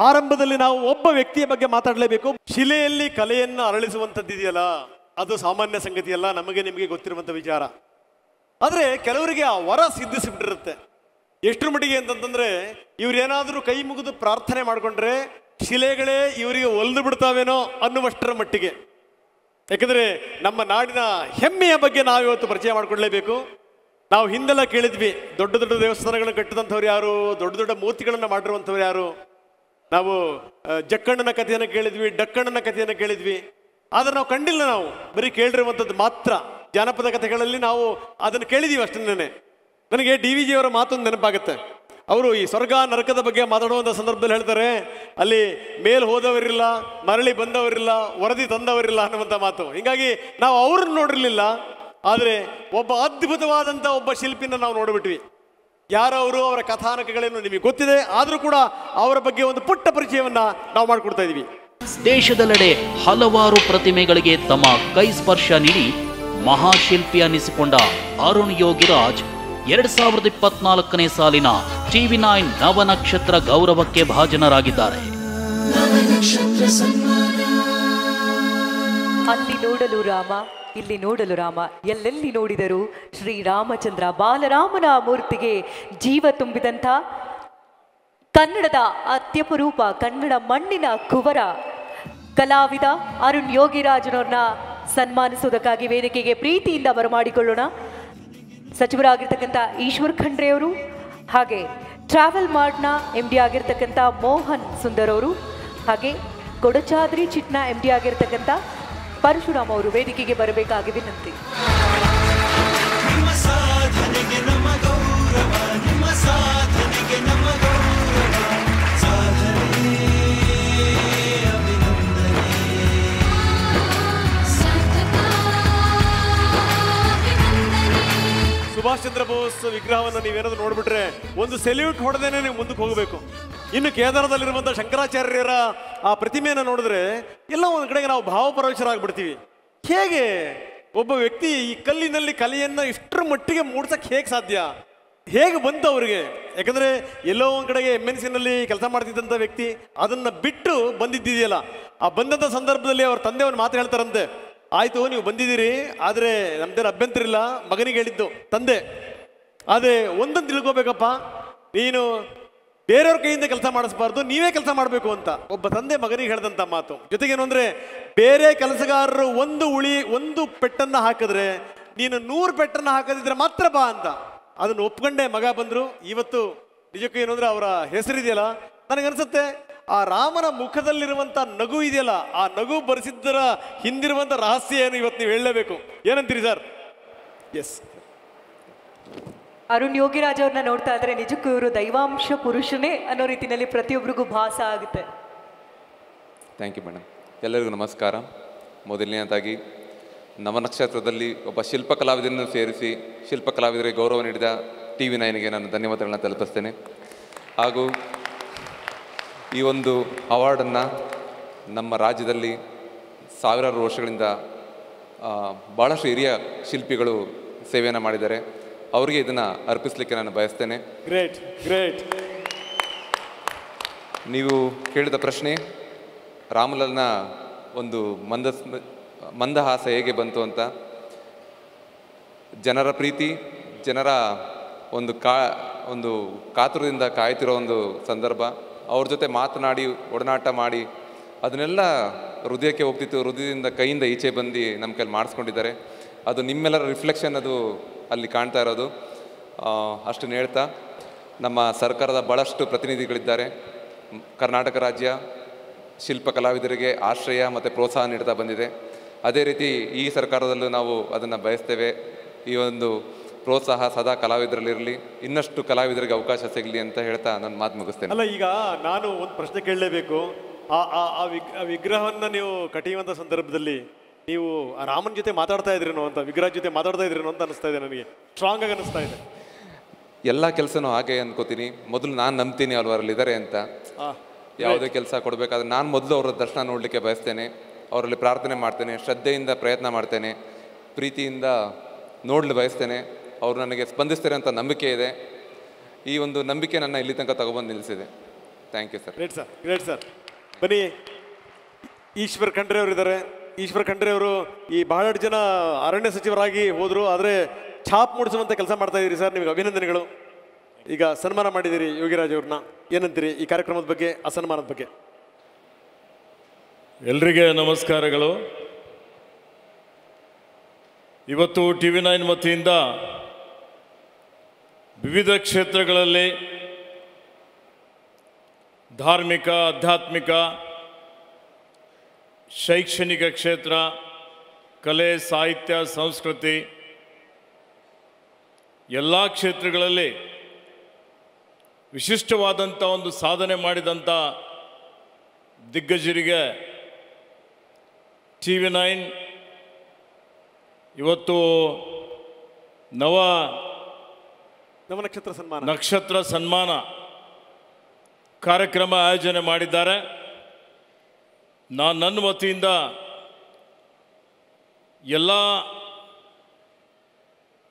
ಆರಂಭದಲ್ಲಿ ನಾವು ಒಬ್ಬ ವ್ಯಕ್ತಿಯ ಬಗ್ಗೆ ಮಾತಾಡಲೇಬೇಕು. ಶಿಲೆಯಲ್ಲಿ ಕಲೆಯನ್ನು ಅರಳಿಸುವಂಥದ್ದಿದೆಯಲ್ಲ, ಅದು ಸಾಮಾನ್ಯ ಸಂಗತಿಯಲ್ಲ, ನಮಗೆ ನಿಮಗೆ ಗೊತ್ತಿರುವಂಥ ವಿಚಾರ. ಆದರೆ ಕೆಲವರಿಗೆ ಆ ವರ ಸಿದ್ಧಿಸಿಬಿಟ್ಟಿರುತ್ತೆ. ಎಷ್ಟರ ಮಟ್ಟಿಗೆ ಅಂತಂತಂದ್ರೆ, ಇವ್ರೇನಾದರೂ ಕೈ ಮುಗಿದು ಪ್ರಾರ್ಥನೆ ಮಾಡಿಕೊಂಡ್ರೆ ಶಿಲೆಗಳೇ ಇವರಿಗೆ ಒಲ್ದು ಬಿಡ್ತಾವೇನೋ ಅನ್ನುವಷ್ಟರ ಮಟ್ಟಿಗೆ. ಯಾಕಂದರೆ ನಮ್ಮ ನಾಡಿನ ಹೆಮ್ಮೆಯ ಬಗ್ಗೆ ನಾವಿವತ್ತು ಪರಿಚಯ ಮಾಡಿಕೊಳ್ಳಲೇಬೇಕು. ನಾವು ಹಿಂದೆಲ್ಲ ಕೇಳಿದ್ವಿ, ದೊಡ್ಡ ದೊಡ್ಡ ದೇವಸ್ಥಾನಗಳನ್ನು ಕಟ್ಟಿದಂಥವ್ರು ಯಾರು, ದೊಡ್ಡ ದೊಡ್ಡ ಮೂರ್ತಿಗಳನ್ನು ಮಾಡಿರುವಂಥವ್ರು ಯಾರು. ನಾವು ಜಕ್ಕಣ್ಣನ ಕಥೆಯನ್ನು ಕೇಳಿದ್ವಿ, ಡಕ್ಕಣ್ಣನ ಕಥೆಯನ್ನು ಕೇಳಿದ್ವಿ. ಆದರೆ ನಾವು ಕಂಡಿಲ್ಲ, ನಾವು ಬರೀ ಕೇಳಿರುವಂಥದ್ದು ಮಾತ್ರ. ಜಾನಪದ ಕಥೆಗಳಲ್ಲಿ ನಾವು ಅದನ್ನು ಕೇಳಿದ್ದೀವಿ ಅಷ್ಟನ್ನೇ. ನನಗೆ DVG ಅವರ ಮಾತೊಂದು ನೆನಪಾಗುತ್ತೆ. ಅವರು ಈ ಸ್ವರ್ಗ ನರಕದ ಬಗ್ಗೆ ಮಾತಾಡುವಂಥ ಸಂದರ್ಭದಲ್ಲಿ ಹೇಳ್ತಾರೆ, ಅಲ್ಲಿ ಮೇಲ್ ಹೋದವರಿಲ್ಲ, ಮರಳಿ ಬಂದವರಿಲ್ಲ, ವರದಿ ತಂದವರಿಲ್ಲ ಅನ್ನುವಂಥ ಮಾತು. ಹೀಗಾಗಿ ನಾವು ಅವ್ರನ್ನ ನೋಡಿರಲಿಲ್ಲ, ಆದರೆ ಒಬ್ಬ ಅದ್ಭುತವಾದಂಥ ಒಬ್ಬ ಶಿಲ್ಪಿನ ನಾವು ನೋಡಿಬಿಟ್ವಿ. ಯಾರವರು, ಅವರ ಕಥಾನಕಗಳೇನು ನಿಮಗೆ ಗೊತ್ತಿದೆ, ಆದರೂ ಕೂಡ ಅವರ ಬಗ್ಗೆ ಒಂದು ಪುಟ್ಟ ಪರಿಚಯವನ್ನು ನಾವು ಮಾಡಿಕೊಡ್ತಾ ಇದ್ದೀವಿ. ದೇಶದೆಲ್ಲೆಡೆ ಹಲವಾರು ಪ್ರತಿಮೆಗಳಿಗೆ ತಮ್ಮ ಕೈ ಸ್ಪರ್ಶ ನೀಡಿ ಮಹಾಶಿಲ್ಪಿ ಅನ್ನಿಸಿಕೊಂಡ ಅರುಣ್ ಯೋಗಿರಾಜ್ 2024ನೇ ಸಾಲಿನ TV9 ನವನಕ್ಷತ್ರ ಗೌರವಕ್ಕೆ ಭಾಜನರಾಗಿದ್ದಾರೆ. ಅಲ್ಲಿ ನೋಡಲು ರಾಮ, ಇಲ್ಲಿ ನೋಡಲು ರಾಮ, ಎಲ್ಲೆಲ್ಲಿ ನೋಡಿದರೂ ಶ್ರೀರಾಮಚಂದ್ರ. ಬಾಲರಾಮನ ಮೂರ್ತಿಗೆ ಜೀವ ತುಂಬಿದಂಥ ಕನ್ನಡದ ಅತ್ಯಪರೂಪ, ಕನ್ನಡ ಮಣ್ಣಿನ ಕುವರ ಕಲಾವಿದ ಅರುಣ್ ಯೋಗಿರಾಜ್ನವ್ರನ್ನ ಸನ್ಮಾನಿಸುವುದಕ್ಕಾಗಿ ವೇದಿಕೆಗೆ ಪ್ರೀತಿಯಿಂದ ಬರಮಾಡಿಕೊಳ್ಳೋಣ. ಸಚಿವರಾಗಿರ್ತಕ್ಕಂಥ ಈಶ್ವರ್ ಖಂಡ್ರೆ ಅವರು, ಹಾಗೆ ಟ್ರಾವೆಲ್ ಮಾರ್ಟ್ನ MD ಆಗಿರ್ತಕ್ಕಂಥ ಮೋಹನ್ ಸುಂದರ್ ಅವರು, ಹಾಗೆ ಕೊಡಚಾದ್ರಿ ಚಿಟ್ನ MD ಆಗಿರ್ತಕ್ಕಂಥ ಪರಶುರಾಮ್ ಅವರು ವೇದಿಕೆಗೆ ಬರಬೇಕಾಗಿ ವಿನಂತಿ. ಸುಭಾಷ್ ಚಂದ್ರ ಬೋಸ್ ವಿಗ್ರಹವನ್ನು ನೀವೇನಾದ್ರು ನೋಡ್ಬಿಟ್ರೆ ಒಂದು ಸೆಲ್ಯೂಟ್ ಹೊಡೆದೇನೆ ನೀವು ಮುಂದಕ್ಕೆ ಹೋಗಬೇಕು. ಇನ್ನು ಕೇದಾರದಲ್ಲಿರುವಂಥ ಶಂಕರಾಚಾರ್ಯರ ಆ ಪ್ರತಿಮೆಯನ್ನು ನೋಡಿದ್ರೆ ಎಲ್ಲ ಒಂದು ಕಡೆಗೆ ನಾವು ಭಾವಪರವಶರಾಗ್ಬಿಡ್ತೀವಿ. ಹೇಗೆ ಒಬ್ಬ ವ್ಯಕ್ತಿ ಈ ಕಲ್ಲಿನಲ್ಲಿ ಕಲೆಯನ್ನು ಇಷ್ಟರ ಮಟ್ಟಿಗೆ ಮೂಡ್ಸಕ್ಕೆ ಹೇಗೆ ಸಾಧ್ಯ, ಹೇಗೆ ಬಂತು ಅವರಿಗೆ? ಯಾಕಂದರೆ ಎಲ್ಲೋ ಒಂದು ಕಡೆಗೆ MNC-ನಲ್ಲಿ ಕೆಲಸ ಮಾಡ್ತಿದ್ದಂಥ ವ್ಯಕ್ತಿ ಅದನ್ನು ಬಿಟ್ಟು ಬಂದಿದ್ದಿದೆಯಲ್ಲ, ಆ ಬಂದಂಥ ಸಂದರ್ಭದಲ್ಲಿ ಅವ್ರ ತಂದೆ ಒಂದು ಮಾತು ಹೇಳ್ತಾರಂತೆ, ಆಯಿತು ನೀವು ಬಂದಿದ್ದೀರಿ, ಆದರೆ ನಮ್ದೇನು ಅಭ್ಯಂತರ ಇಲ್ಲ, ಮಗನಿಗೆ ಹೇಳಿದ್ದು ತಂದೆ. ಆದರೆ ಒಂದೊಂದು ತಿಳ್ಕೋಬೇಕಪ್ಪ, ನೀನು ಬೇರೆಯವ್ರ ಕೈಯಿಂದ ಕೆಲಸ ಮಾಡಿಸ್ಬಾರ್ದು, ನೀವೇ ಕೆಲಸ ಮಾಡಬೇಕು ಅಂತ ಒಬ್ಬ ತಂದೆ ಮಗನಿಗೆ ಹೇಳಿದಂಥ ಮಾತು. ಜೊತೆಗೇನು ಅಂದರೆ, ಬೇರೆ ಕೆಲಸಗಾರರು ಒಂದು ಪೆಟ್ಟನ್ನು ಹಾಕಿದ್ರೆ ನೀನು 100 ಪೆಟ್ಟನ್ನು ಹಾಕದಿದ್ರೆ ಮಾತ್ರ ಬಾ ಅಂತ ಅದನ್ನು ಒಪ್ಕೊಂಡೆ ಮಗ ಬಂದರು. ಇವತ್ತು ನಿಜಕ್ಕೂ ಏನು ಅಂದರೆ ಅವರ ಹೆಸರಿದೆಯಲ್ಲ, ನನಗನ್ಸುತ್ತೆ ಆ ರಾಮನ ಮುಖದಲ್ಲಿರುವಂಥ ನಗು ಇದೆಯಲ್ಲ, ಆ ನಗು ಬರೆಸಿದ್ದರ ಹಿಂದಿರುವಂಥ ರಹಸ್ಯ ಏನು ಇವತ್ತು ನೀವು ಹೇಳಲೇಬೇಕು. ಏನಂತೀರಿ ಸರ್? ಎಸ್, ಅರುಣ್ ಯೋಗಿರಾಜ್ ಅವ್ರನ್ನ ನೋಡ್ತಾ ಇದ್ರೆ ನಿಜಕ್ಕೂ ಇವರು ದೈವಾಂಶ ಪುರುಷನೇ ಅನ್ನೋ ರೀತಿಯಲ್ಲಿ ಪ್ರತಿಯೊಬ್ಬರಿಗೂ ಭಾಸ ಆಗುತ್ತೆ. Thank you madam. ಎಲ್ಲರಿಗೂ ನಮಸ್ಕಾರ. ಮೊದಲನೇದಾಗಿ ನವನಕ್ಷತ್ರದಲ್ಲಿ ಒಬ್ಬ ಶಿಲ್ಪ ಕಲಾವಿದರನ್ನು ಸೇರಿಸಿ ಶಿಲ್ಪ ಕಲಾವಿದರಿಗೆ ಗೌರವ ನೀಡಿದ TV9ಗೆ ನಾನು ಧನ್ಯವಾದಗಳನ್ನ ತಲುಪಿಸ್ತೇನೆ. ಹಾಗೂ ಈ ಒಂದು ಅವಾರ್ಡನ್ನು ನಮ್ಮ ರಾಜ್ಯದಲ್ಲಿ ಸಾವಿರಾರು ವರ್ಷಗಳಿಂದ ಭಾಳಷ್ಟು ಹಿರಿಯ ಶಿಲ್ಪಿಗಳು ಸೇವೆಯನ್ನು ಮಾಡಿದ್ದಾರೆ. ಅವರಿಗೆ ಇದನ್ನು ಅರ್ಪಿಸಲಿಕ್ಕೆ ನಾನು ಬಯಸ್ತೇನೆ. Great great. ನೀವು ಕೇಳಿದ ಪ್ರಶ್ನೆ, ರಾಮಲಲ್ನ ಒಂದು ಮಂದಹಾಸ ಹೇಗೆ ಬಂತು ಅಂತ. ಜನರ ಪ್ರೀತಿ, ಜನರ ಒಂದು ಕಾತುರದಿಂದ ಕಾಯ್ತಿರೋ ಒಂದು ಸಂದರ್ಭ, ಅವ್ರ ಜೊತೆ ಮಾತನಾಡಿ ಒಡನಾಟ ಮಾಡಿ ಅದನ್ನೆಲ್ಲ ಹೃದಯಕ್ಕೆ ಹೋಗ್ತಿತ್ತು. ಹೃದಯದಿಂದ ಕೈಯಿಂದ ಈಚೆ ಬಂದು ನಮ್ಮ ಕೈಲಿ ಮಾಡಿಸ್ಕೊಂಡಿದ್ದಾರೆ. ಅದು ನಿಮ್ಮೆಲ್ಲರ ರಿಫ್ಲೆಕ್ಷನ್ ಅದು ಅಲ್ಲಿ ಕಾಣ್ತಾ ಇರೋದು. ಅಷ್ಟನ್ನು ಹೇಳ್ತಾ, ನಮ್ಮ ಸರ್ಕಾರದ ಭಾಳಷ್ಟು ಪ್ರತಿನಿಧಿಗಳಿದ್ದಾರೆ. ಕರ್ನಾಟಕ ರಾಜ್ಯ ಶಿಲ್ಪ ಕಲಾವಿದರಿಗೆ ಆಶ್ರಯ ಮತ್ತು ಪ್ರೋತ್ಸಾಹ ನೀಡ್ತಾ ಬಂದಿದೆ. ಅದೇ ರೀತಿ ಈ ಸರ್ಕಾರದಲ್ಲೂ ನಾವು ಅದನ್ನು ಬಯಸ್ತೇವೆ. ಈ ಒಂದು ಪ್ರೋತ್ಸಾಹ ಸದಾ ಕಲಾವಿದರಲ್ಲಿರಲಿ, ಇನ್ನಷ್ಟು ಕಲಾವಿದರಿಗೆ ಅವಕಾಶ ಸಿಗಲಿ ಅಂತ ಹೇಳ್ತಾ ನನ್ನ ಮಾತು ಮುಗಿಸ್ತೇನೆ. ಅಲ್ಲ, ಈಗ ನಾನು ಒಂದು ಪ್ರಶ್ನೆ ಕೇಳಲೇಬೇಕು. ಆ ವಿಗ್ರಹವನ್ನು ನೀವು ಕಟ್ಟಿಯುವಂಥ ಸಂದರ್ಭದಲ್ಲಿ ನೀವು ಆ ರಾಮನ ಜೊತೆ ಮಾತಾಡ್ತಾ ಇದ್ರೇನೋ ಅಂತ, ವಿಗ್ರಹ ಜೊತೆ ಮಾತಾಡ್ತಾ ಇದ್ರೇನೋ ಅಂತ ಅನಿಸ್ತಾ ಇದೆ ನನಗೆ. ಸ್ಟ್ರಾಂಗ್ ಆಗಿ ಅನಿಸ್ತಾ ಇದೆ. ಎಲ್ಲ ಕೆಲಸನೂ ಹಾಗೆ ಅನ್ಕೋತೀನಿ. ಮೊದಲು ನಾನು ನಂಬ್ತೀನಿ ಅವರಲ್ಲಿದ್ದಾರೆ ಅಂತ. ಯಾವುದೇ ಕೆಲಸ ಕೊಡಬೇಕಾದ್ರೆ ನಾನು ಮೊದಲು ಅವರ ದರ್ಶನ ನೋಡಲಿಕ್ಕೆ ಬಯಸ್ತೇನೆ. ಅವರಲ್ಲಿ ಪ್ರಾರ್ಥನೆ ಮಾಡ್ತೇನೆ, ಶ್ರದ್ಧೆಯಿಂದ ಪ್ರಯತ್ನ ಮಾಡ್ತೇನೆ, ಪ್ರೀತಿಯಿಂದ ನೋಡಲು ಬಯಸ್ತೇನೆ. ಅವರು ನನಗೆ ಸ್ಪಂದಿಸ್ತಾರೆ ಅಂತ ನಂಬಿಕೆ ಇದೆ. ಈ ಒಂದು ನಂಬಿಕೆ ನನ್ನ ಇಲ್ಲಿ ತನಕ ತಗೊಬಂದು ನಿಲ್ಲಿಸಿದೆ. Thank you sir. Great sir, great sir. ಬನ್ನಿ, ಈಶ್ವರ್ ಖಂಡ್ರೆ ಅವರು ಇದ್ದಾರೆ. ಈಶ್ವರ್ ಖಂಡ್ರೆ ಅವರು ಈ ಬಹಳಷ್ಟು ಜನ ಅರಣ್ಯ ಸಚಿವರಾಗಿ ಹೋದರು, ಆದರೆ ಛಾಪ್ ಮೂಡಿಸುವಂಥ ಕೆಲಸ ಮಾಡ್ತಾ ಇದ್ದೀರಿ ಸರ್, ನಿಮಗೆ ಅಭಿನಂದನೆಗಳು. ಈಗ ಸನ್ಮಾನ ಮಾಡಿದ್ದೀರಿ ಯೋಗಿರಾಜ್ ಅವ್ರನ್ನ, ಏನಂತೀರಿ ಈ ಕಾರ್ಯಕ್ರಮದ ಬಗ್ಗೆ, ಆ ಸನ್ಮಾನದ ಬಗ್ಗೆ? ಎಲ್ರಿಗೆ ನಮಸ್ಕಾರಗಳು. ಇವತ್ತು TV9 ವತಿಯಿಂದ ವಿವಿಧ ಕ್ಷೇತ್ರಗಳಲ್ಲಿ ಧಾರ್ಮಿಕ, ಆಧ್ಯಾತ್ಮಿಕ, ಶೈಕ್ಷಣಿಕ ಕ್ಷೇತ್ರ, ಕಲೆ, ಸಾಹಿತ್ಯ, ಸಂಸ್ಕೃತಿ ಎಲ್ಲ ಕ್ಷೇತ್ರಗಳಲ್ಲಿ ವಿಶಿಷ್ಟವಾದಂಥ ಒಂದು ಸಾಧನೆ ಮಾಡಿದಂಥ ದಿಗ್ಗಜರಿಗೆ TV9 ಇವತ್ತು ನಕ್ಷತ್ರ ಸನ್ಮಾನ ಕಾರ್ಯಕ್ರಮ ಆಯೋಜನೆ ಮಾಡಿದ್ದಾರೆ. ನನ್ನ ವತಿಯಿಂದ ಎಲ್ಲ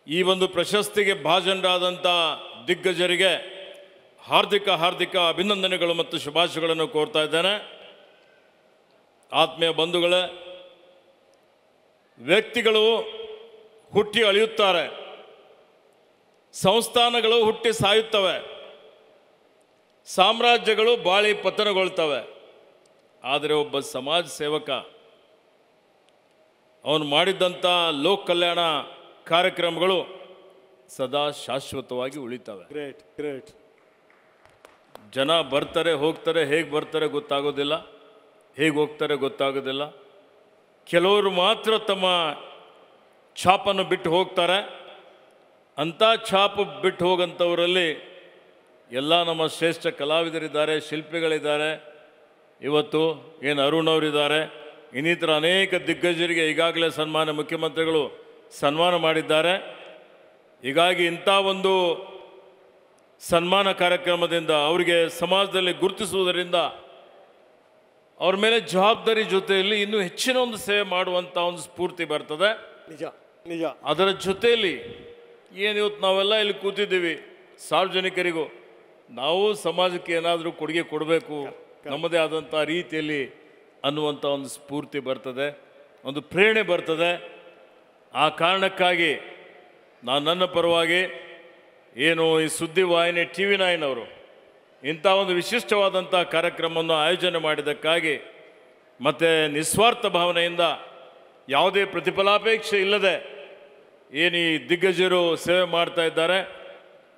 ಈ ಒಂದು ಪ್ರಶಸ್ತಿಗೆ ಭಾಜನರಾದಂಥ ದಿಗ್ಗಜರಿಗೆ ಹಾರ್ದಿಕ ಅಭಿನಂದನೆಗಳು ಮತ್ತು ಶುಭಾಶಯಗಳನ್ನು ಕೋರ್ತಾ ಇದ್ದೇನೆ. ಆತ್ಮೀಯ ಬಂಧುಗಳೇ, ವ್ಯಕ್ತಿಗಳು ಹುಟ್ಟಿ ಅಳಿಯುತ್ತಾರೆ, ಸಂಸ್ಥಾನಗಳು ಹುಟ್ಟಿ ಸಾಯುತ್ತವೆ, ಸಾಮ್ರಾಜ್ಯಗಳು ಬಾಳಿ ಪತನಗೊಳ್ತವೆ. ಆದರೆ ಒಬ್ಬ ಸಮಾಜ ಸೇವಕ ಅವನು ಮಾಡಿದಂಥ ಲೋಕ ಕಲ್ಯಾಣ ಕಾರ್ಯಕ್ರಮಗಳು ಸದಾ ಶಾಶ್ವತವಾಗಿ ಉಳಿತವೆ. Great, great. ಜನ ಬರ್ತಾರೆ ಹೋಗ್ತಾರೆ, ಹೇಗೆ ಬರ್ತಾರೆ ಗೊತ್ತಾಗೋದಿಲ್ಲ, ಹೇಗೆ ಹೋಗ್ತಾರೆ ಗೊತ್ತಾಗೋದಿಲ್ಲ. ಕೆಲವರು ಮಾತ್ರ ತಮ್ಮ ಛಾಪನ್ನು ಬಿಟ್ಟು ಹೋಗ್ತಾರೆ. ಅಂಥ ಛಾಪು ಬಿಟ್ಟು ಹೋಗಂಥವರಲ್ಲಿ ಎಲ್ಲ ನಮ್ಮ ಶ್ರೇಷ್ಠ ಕಲಾವಿದರಿದ್ದಾರೆ, ಶಿಲ್ಪಿಗಳಿದ್ದಾರೆ. ಇವತ್ತು ಏನು ಅರುಣ್ ಅವರಿದ್ದಾರೆ, ಇನ್ನಿತರ ಅನೇಕ ದಿಗ್ಗಜರಿಗೆ ಈಗಾಗಲೇ ಮುಖ್ಯಮಂತ್ರಿಗಳು ಸನ್ಮಾನ ಮಾಡಿದ್ದಾರೆ. ಹೀಗಾಗಿ ಇಂಥ ಒಂದು ಸನ್ಮಾನ ಕಾರ್ಯಕ್ರಮದಿಂದ ಅವರಿಗೆ ಸಮಾಜದಲ್ಲಿ ಗುರುತಿಸುವುದರಿಂದ ಅವ್ರ ಮೇಲೆ ಜವಾಬ್ದಾರಿ ಜೊತೆಯಲ್ಲಿ ಇನ್ನೂ ಹೆಚ್ಚಿನ ಒಂದು ಸೇವೆ ಮಾಡುವಂಥ ಒಂದು ಸ್ಫೂರ್ತಿ ಬರ್ತದೆ. ನಿಜ ನಿಜ. ಅದರ ಜೊತೆಯಲ್ಲಿ ಏನು ಇವತ್ತು ನಾವೆಲ್ಲ ಇಲ್ಲಿ ಕೂತಿದ್ದೀವಿ, ಸಾರ್ವಜನಿಕರಿಗೂ ನಾವು ಸಮಾಜಕ್ಕೆ ಏನಾದರೂ ಕೊಡುಗೆ ಕೊಡಬೇಕು ನಮ್ಮದೇ ಆದಂಥ ರೀತಿಯಲ್ಲಿ ಅನ್ನುವಂಥ ಒಂದು ಸ್ಫೂರ್ತಿ ಬರ್ತದೆ, ಒಂದು ಪ್ರೇರಣೆ ಬರ್ತದೆ. ಆ ಕಾರಣಕ್ಕಾಗಿ ನನ್ನ ಪರವಾಗಿ ಏನು ಈ ಸುದ್ದಿವಾಹಿನಿ TV9 ಅವರು ಇಂಥ ಒಂದು ವಿಶಿಷ್ಟವಾದಂಥ ಕಾರ್ಯಕ್ರಮವನ್ನು ಆಯೋಜನೆ ಮಾಡಿದ್ದಕ್ಕಾಗಿ ಮತ್ತು ನಿಸ್ವಾರ್ಥ ಭಾವನೆಯಿಂದ ಯಾವುದೇ ಪ್ರತಿಫಲಾಪೇಕ್ಷೆ ಇಲ್ಲದೆ ಏನು ಈ ದಿಗ್ಗಜರು ಸೇವೆ ಮಾಡ್ತಾ ಇದ್ದಾರೆ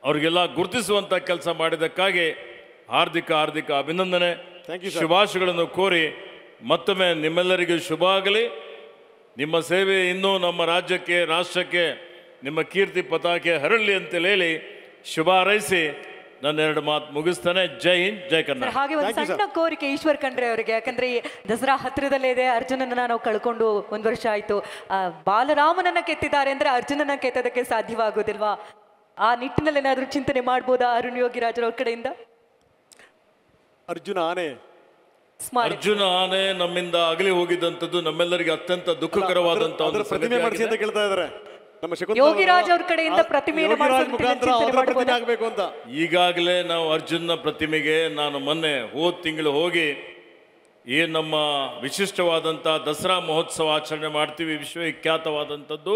ಅವ್ರಿಗೆಲ್ಲ ಗುರುತಿಸುವಂಥ ಕೆಲಸ ಮಾಡಿದ್ದಕ್ಕಾಗಿ ಹಾರ್ದಿಕ ಅಭಿನಂದನೆ, ಶುಭಾಶಯಗಳನ್ನು ಕೋರಿ ಮತ್ತೊಮ್ಮೆ ನಿಮ್ಮೆಲ್ಲರಿಗೂ ಶುಭ ಆಗಲಿ. ನಿಮ್ಮ ಸೇವೆ ಇನ್ನೂ ನಮ್ಮ ರಾಜ್ಯಕ್ಕೆ, ರಾಷ್ಟ್ರಕ್ಕೆ ನಿಮ್ಮ ಕೀರ್ತಿ ಪತಾಕೆ ಹರಳಲಿ ಅಂತೇಳಿ ಹೇಳಿ ಶುಭ ಹಾರೈಸಿ ನನ್ನ ಎರಡು ಮಾತು ಮುಗಿಸ್ತಾನೆ. ಜೈ ಹಿಂದ್, ಜೈ ಕರ್ನಾಟಕ. ಹಾಗೆ ಒಂದು ಸಣ್ಣ ಕೋರಿಕೆ ಈಶ್ವರ್ ಖಂಡ್ರೆ ಅವರಿಗೆ, ಯಾಕಂದ್ರೆ ಈ ದಸರಾ ಹತ್ತಿರದಲ್ಲೇ ಇದೆ, ಅರ್ಜುನನ ನಾವು ಕಳ್ಕೊಂಡು 1 ವರ್ಷ ಆಯ್ತು. ಬಾಲರಾಮನನ್ನ ಕೆತ್ತಿದ್ದಾರೆ ಅಂದ್ರೆ ಅರ್ಜುನನ ಕೆತ್ತೋದಕ್ಕೆ ಸಾಧ್ಯವಾಗೋದಿಲ್ವಾ? ಆ ನಿಟ್ಟಿನಲ್ಲಿ ಏನಾದರೂ ಚಿಂತನೆ ಮಾಡ್ಬೋದಾ ಅರುಣ್ ಯೋಗಿರಾಜರ ಕಡೆಯಿಂದ? ಅರ್ಜುನ ಆನೆ ನಮ್ಮಿಂದ ಅಗಲಿ ಹೋಗಿದ್ದಂಥದ್ದು ನಮ್ಮೆಲ್ಲರಿಗೆ ಅತ್ಯಂತ ದುಃಖಕರವಾದಂತ ಒಂದು ಪ್ರತಿಮೆ ಮಾಡಿಸಿ ಅಂತ ಕೇಳ್ತಾ ಇದ್ದಾರೆ. ಯೋಗಿರಾಜ್ ಅವ್ರ ಕಡೆಯಿಂದ ಪ್ರತಿಮೆಯನ್ನು ಆಗಬೇಕು ಅಂತ ಈಗಾಗಲೇ ನಾವು ಅರ್ಜುನ ಪ್ರತಿಮೆಗೆ ನಾನು ಮೊನ್ನೆ ಹೋದ ತಿಂಗಳು ಹೋಗಿ ಏನು ನಮ್ಮ ವಿಶಿಷ್ಟವಾದಂಥ ದಸರಾ ಮಹೋತ್ಸವ ಆಚರಣೆ ಮಾಡ್ತೀವಿ, ವಿಶ್ವವಿಖ್ಯಾತವಾದಂಥದ್ದು.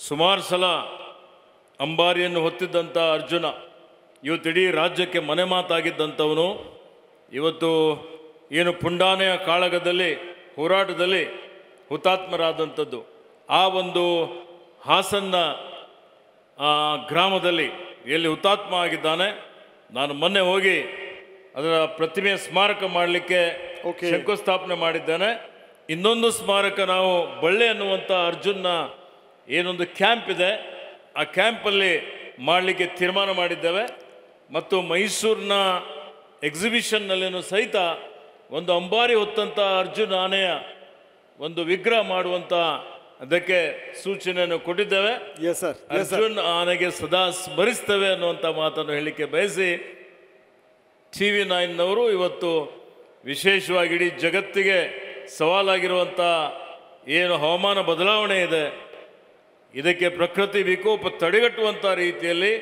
ಸುಮಾರು ಸಲ ಅಂಬಾರಿಯನ್ನು ಹೊತ್ತಿದ್ದಂಥ ಅರ್ಜುನ ಇವತ್ತು ಇಡೀ ರಾಜ್ಯಕ್ಕೆ ಮನೆ ಮಾತಾಗಿದ್ದಂಥವನು. ಇವತ್ತು ಏನು ಪುಂಡಾನೆಯ ಕಾಳಗದಲ್ಲಿ ಹೋರಾಟದಲ್ಲಿ ಹುತಾತ್ಮರಾದಂಥದ್ದು. ಆ ಒಂದು ಹಾಸನ್ನ ಗ್ರಾಮದಲ್ಲಿ ಎಲ್ಲಿ ಹುತಾತ್ಮ ಆಗಿದ್ದಾನೆ, ನಾನು ಮೊನ್ನೆ ಹೋಗಿ ಅದರ ಪ್ರತಿಮೆ ಸ್ಮಾರಕ ಮಾಡಲಿಕ್ಕೆ ಶಂಕುಸ್ಥಾಪನೆ ಮಾಡಿದ್ದೇನೆ. ಇನ್ನೊಂದು ಸ್ಮಾರಕ ನಾವು ಬಳ್ಳೆ ಅನ್ನುವಂಥ ಅರ್ಜುನ್ನ ಏನೊಂದು ಕ್ಯಾಂಪ್ ಇದೆ, ಆ ಕ್ಯಾಂಪಲ್ಲಿ ಮಾಡಲಿಕ್ಕೆ ತೀರ್ಮಾನ ಮಾಡಿದ್ದೇವೆ. ಮತ್ತು ಮೈಸೂರಿನ ಎಕ್ಸಿಬಿಷನ್ನಲ್ಲೇನು ಸಹಿತ ಒಂದು ಅಂಬಾರಿ ಹೊತ್ತಂಥ ಅರ್ಜುನ ಆನೆಯ ಒಂದು ವಿಗ್ರಹ ಮಾಡುವಂಥ ಅದಕ್ಕೆ ಸೂಚನೆಯನ್ನು ಕೊಟ್ಟಿದ್ದೇವೆ. ಅರ್ಜುನ್ ಆನೆಗೆ ಸದಾ ಸ್ಮರಿಸ್ತೇವೆ ಅನ್ನುವಂಥ ಮಾತನ್ನು ಹೇಳಲಿಕ್ಕೆ ಬಯಸಿ TV9ನವರು ಇವತ್ತು ವಿಶೇಷವಾಗಿ ಇಡೀ ಜಗತ್ತಿಗೆ ಸವಾಲಾಗಿರುವಂಥ ಏನು ಹವಾಮಾನ ಬದಲಾವಣೆ ಇದೆ, ಇದಕ್ಕೆ ಪ್ರಕೃತಿ ವಿಕೋಪ ತಡೆಗಟ್ಟುವಂಥ ರೀತಿಯಲ್ಲಿ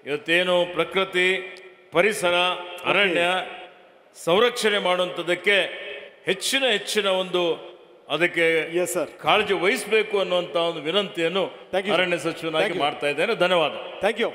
ಇವತ್ತೇನು ಪ್ರಕೃತಿ, ಪರಿಸರ, ಅರಣ್ಯ ಸಂರಕ್ಷಣೆ ಮಾಡುವಂಥದ್ದಕ್ಕೆ ಹೆಚ್ಚಿನ ಒಂದು ಅದಕ್ಕೆ ಎಸ್ ಸರ್, ಕಾಳಜಿ ವಹಿಸಬೇಕು ಅನ್ನುವಂಥ ಒಂದು ವಿನಂತಿಯನ್ನು Thank you, sir. ಅರಣ್ಯ ಸಚಿವನಾಗಿ ಮಾಡ್ತಾ ಇದ್ದೇನೆ. ಧನ್ಯವಾದ. Thank you.